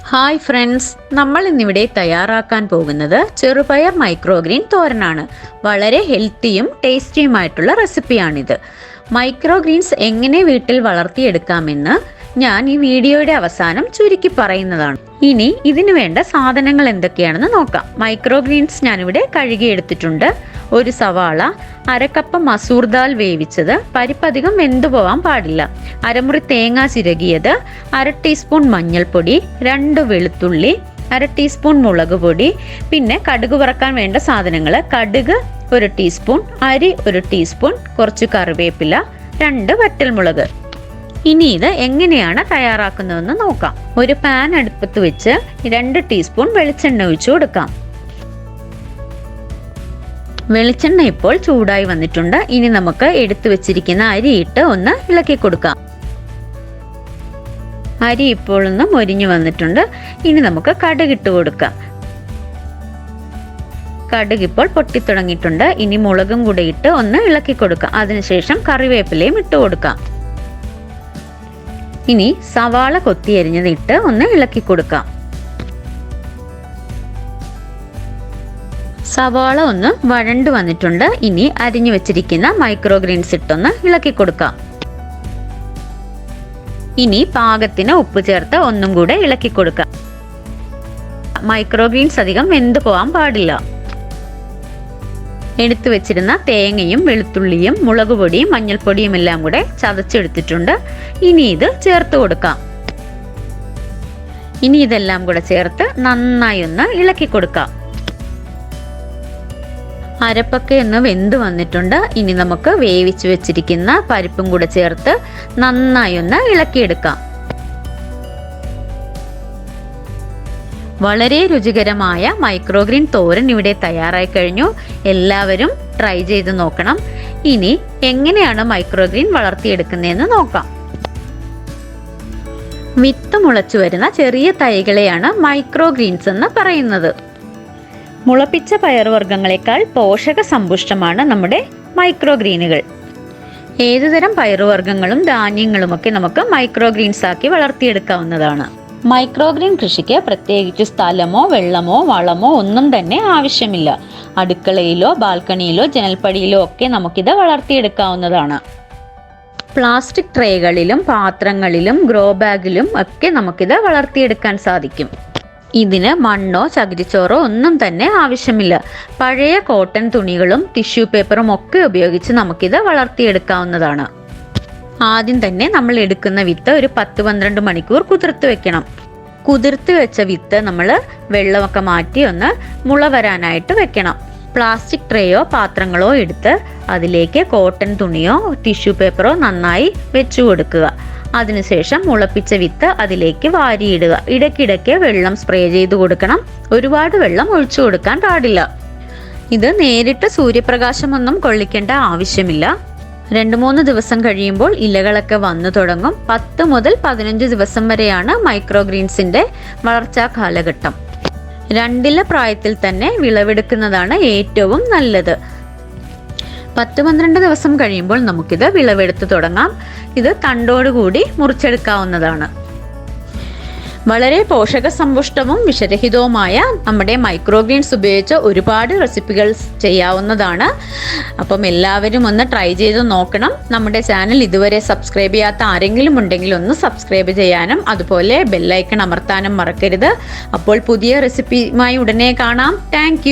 Hi friends, നമ്മൾ ഇന്നിവിടെ തയ്യാറാക്കാൻ പോകുന്നത് ചെറുപയർ മൈക്രോഗ്രീൻ തോരനാണ്. വളരെ ഹെൽത്തിയും ടേസ്റ്റിയുമായിട്ടുള്ള റെസിപ്പിയാണിത്. മൈക്രോഗ്രീൻസ് എങ്ങനെ വീട്ടിൽ വളർത്തിയെടുക്കാമെന്ന് ഞാൻ ഈ വീഡിയോയുടെ അവസാനം ചുരുക്കി പറയുന്നതാണ്. ഇനി ഇതിനു വേണ്ട സാധനങ്ങൾ എന്തൊക്കെയാണെന്ന് നോക്കാം. മൈക്രോഗ്രീൻസ് ഞാനിവിടെ കഴുകിയെടുത്തിട്ടുണ്ട്. ഒരു സവാള, അരക്കപ്പ് മസൂർ ദാൽ വേവിച്ചത്, പരിപ്പധികം വെന്തു പോവാൻ പാടില്ല, അരമുറി തേങ്ങ ചിരകിയത്, 1/2 ടീസ്പൂൺ മഞ്ഞൾപ്പൊടി, 2 വെളുത്തുള്ളി, 1/2 ടീസ്പൂൺ മുളക് പൊടി, പിന്നെ കടുക് വറക്കാൻ വേണ്ട സാധനങ്ങൾ: കടുക് 1 ടീസ്പൂൺ, അരി 1 ടീസ്പൂൺ, കുറച്ച് കറിവേപ്പില, 2 വറ്റൽമുളക്. ഇനി ഇത് എങ്ങനെയാണ് തയ്യാറാക്കുന്നതെന്ന് നോക്കാം. ഒരു പാൻ അടുപ്പത്ത് വെച്ച് 2 ടീസ്പൂൺ വെളിച്ചെണ്ണ ഒഴിച്ചു കൊടുക്കാം. വെളിച്ചെണ്ണ ഇപ്പോൾ ചൂടായി വന്നിട്ടുണ്ട്. ഇനി നമുക്ക് എടുത്തു വെച്ചിരിക്കുന്ന അരി ഇട്ട് ഒന്ന് ഇളക്കി കൊടുക്കാം. അരി ഇപ്പോൾ ഒന്ന് മൊരിഞ്ഞു വന്നിട്ടുണ്ട്. ഇനി നമുക്ക് കടുക് ഇട്ട് കൊടുക്കാം. കടുക് ഇപ്പോൾ പൊട്ടിത്തുടങ്ങിയിട്ടുണ്ട്. ഇനി മുളകും കൂടെ ഇട്ട് ഒന്ന് ഇളക്കി കൊടുക്കാം. അതിനുശേഷം കറിവേപ്പിലയും ഇട്ട് കൊടുക്കാം. ഇനി സവാള കൊത്തി അരിഞ്ഞത് ഇട്ട് ഒന്ന് ഇളക്കി കൊടുക്കാം. സവാള ഒന്ന് വഴണ്ടു വന്നിട്ടുണ്ട്. ഇനി അരിഞ്ഞു വെച്ചിരിക്കുന്ന മൈക്രോഗ്രീൻസ് ഇട്ടൊന്ന് ഇളക്കി കൊടുക്കാം. ഇനി പാകത്തിന് ഉപ്പ് ചേർത്ത് ഒന്നും കൂടെ ഇളക്കി കൊടുക്കാം. മൈക്രോഗ്രീൻസ് അധികം വെന്തു പോകാൻ പാടില്ല. എടുത്തു വെച്ചിരുന്ന തേങ്ങയും വെളുത്തുള്ളിയും മുളക് പൊടിയും മഞ്ഞൾപ്പൊടിയും എല്ലാം കൂടെ ചതച്ചെടുത്തിട്ടുണ്ട്. ഇനി ഇത് ചേർത്ത് കൊടുക്കാം. ഇനി ഇതെല്ലാം കൂടെ ചേർത്ത് നന്നായി ഒന്ന് ഇളക്കി കൊടുക്കാം. അരപ്പൊക്കെ ഒന്ന് വെന്ത് വന്നിട്ടുണ്ട്. ഇനി നമുക്ക് വേവിച്ചു വെച്ചിരിക്കുന്ന പരിപ്പും കൂടെ ചേർത്ത് നന്നായി ഒന്ന് ഇളക്കിയെടുക്കാം. വളരെ രുചികരമായ മൈക്രോഗ്രീൻ തോരൻ ഇവിടെ തയ്യാറായി കഴിഞ്ഞു. എല്ലാവരും ട്രൈ ചെയ്ത് നോക്കണം. ഇനി എങ്ങനെയാണ് മൈക്രോഗ്രീൻ വളർത്തിയെടുക്കുന്നതെന്ന് നോക്കാം. വിത്ത് മുളച്ചു വരുന്ന ചെറിയ തൈകളെയാണ് മൈക്രോഗ്രീൻസ് എന്ന് പറയുന്നത്. മുളപ്പിച്ച പയറുവർഗ്ഗങ്ങളെക്കാൾ പോഷക സമ്പുഷ്ടമാണ് നമ്മുടെ മൈക്രോഗ്രീനുകൾ. ഏതുതരം പയറുവർഗ്ഗങ്ങളും ധാന്യങ്ങളുമൊക്കെ നമുക്ക് മൈക്രോഗ്രീൻസ് ആക്കി വളർത്തിയെടുക്കാവുന്നതാണ്. മൈക്രോഗ്രീൻ കൃഷിക്ക് പ്രത്യേകിച്ച് സ്ഥലമോ വെള്ളമോ വളമോ ഒന്നും തന്നെ ആവശ്യമില്ല. അടുക്കളയിലോ ബാൽക്കണിയിലോ ജനൽപ്പടിയിലോ ഒക്കെ നമുക്കിത് വളർത്തിയെടുക്കാവുന്നതാണ്. പ്ലാസ്റ്റിക് ട്രേകളിലും പാത്രങ്ങളിലും ഗ്രോ ബാഗിലും ഒക്കെ നമുക്കിത് വളർത്തിയെടുക്കാൻ സാധിക്കും. ഇതിന് മണ്ണോ ചകിരിച്ചോറോ ഒന്നും തന്നെ ആവശ്യമില്ല. പഴയ കോട്ടൺ തുണികളും ടിഷ്യൂ പേപ്പറും ഒക്കെ ഉപയോഗിച്ച് നമുക്കിത് വളർത്തിയെടുക്കാവുന്നതാണ്. ആദ്യം തന്നെ നമ്മൾ എടുക്കുന്ന വിത്ത് ഒരു 10-12 മണിക്കൂർ കുതിർത്ത് വെക്കണം. കുതിർത്ത് വെച്ച വിത്ത് നമ്മൾ വെള്ളമൊക്കെ മാറ്റി ഒന്ന് മുള വരാനായിട്ട് വെക്കണം. പ്ലാസ്റ്റിക് ട്രേയോ പാത്രങ്ങളോ എടുത്ത് അതിലേക്ക് കോട്ടൺ തുണിയോ ടിഷ്യൂ പേപ്പറോ നന്നായി വെച്ചു കൊടുക്കുക. അതിനുശേഷം മുളപ്പിച്ച വിത്ത് അതിലേക്ക് വാരിയിടുക. ഇടയ്ക്കിടയ്ക്ക് വെള്ളം സ്പ്രേ ചെയ്ത് കൊടുക്കണം. ഒരുപാട് വെള്ളം ഒഴിച്ചു കൊടുക്കാൻ പാടില്ല. ഇത് നേരിട്ട് സൂര്യപ്രകാശമൊന്നും കൊള്ളിക്കേണ്ട ആവശ്യമില്ല. 2-3 ദിവസം കഴിയുമ്പോൾ ഇലകളൊക്കെ വന്നു തുടങ്ങും. 10 മുതൽ 15 ദിവസം വരെയാണ് മൈക്രോഗ്രീൻസിന്റെ വളർച്ചാ കാലഘട്ടം. 2 പ്രായത്തിൽ തന്നെ വിളവെടുക്കുന്നതാണ് ഏറ്റവും നല്ലത്. 10-12 ദിവസം കഴിയുമ്പോൾ നമുക്കിത് വിളവെടുത്ത് തുടങ്ങാം. ഇത് തണ്ടോടുകൂടി മുറിച്ചെടുക്കാവുന്നതാണ്. വളരെ പോഷക സമ്പുഷ്ടവും വിഷരഹിതവുമായ നമ്മുടെ മൈക്രോഗ്രീൻസ് ഉപയോഗിച്ച് ഒരുപാട് റെസിപ്പികൾ ചെയ്യാവുന്നതാണ്. അപ്പം എല്ലാവരും ഒന്ന് ട്രൈ ചെയ്ത് നോക്കണം. നമ്മുടെ ചാനൽ ഇതുവരെ സബ്സ്ക്രൈബ് ചെയ്യാത്ത ആരെങ്കിലും ഉണ്ടെങ്കിൽ ഒന്ന് സബ്സ്ക്രൈബ് ചെയ്യാനും അതുപോലെ ബെല്ലൈക്കൺ അമർത്താനും മറക്കരുത്. അപ്പോൾ പുതിയ റെസിപ്പിയുമായി ഉടനെ കാണാം. താങ്ക്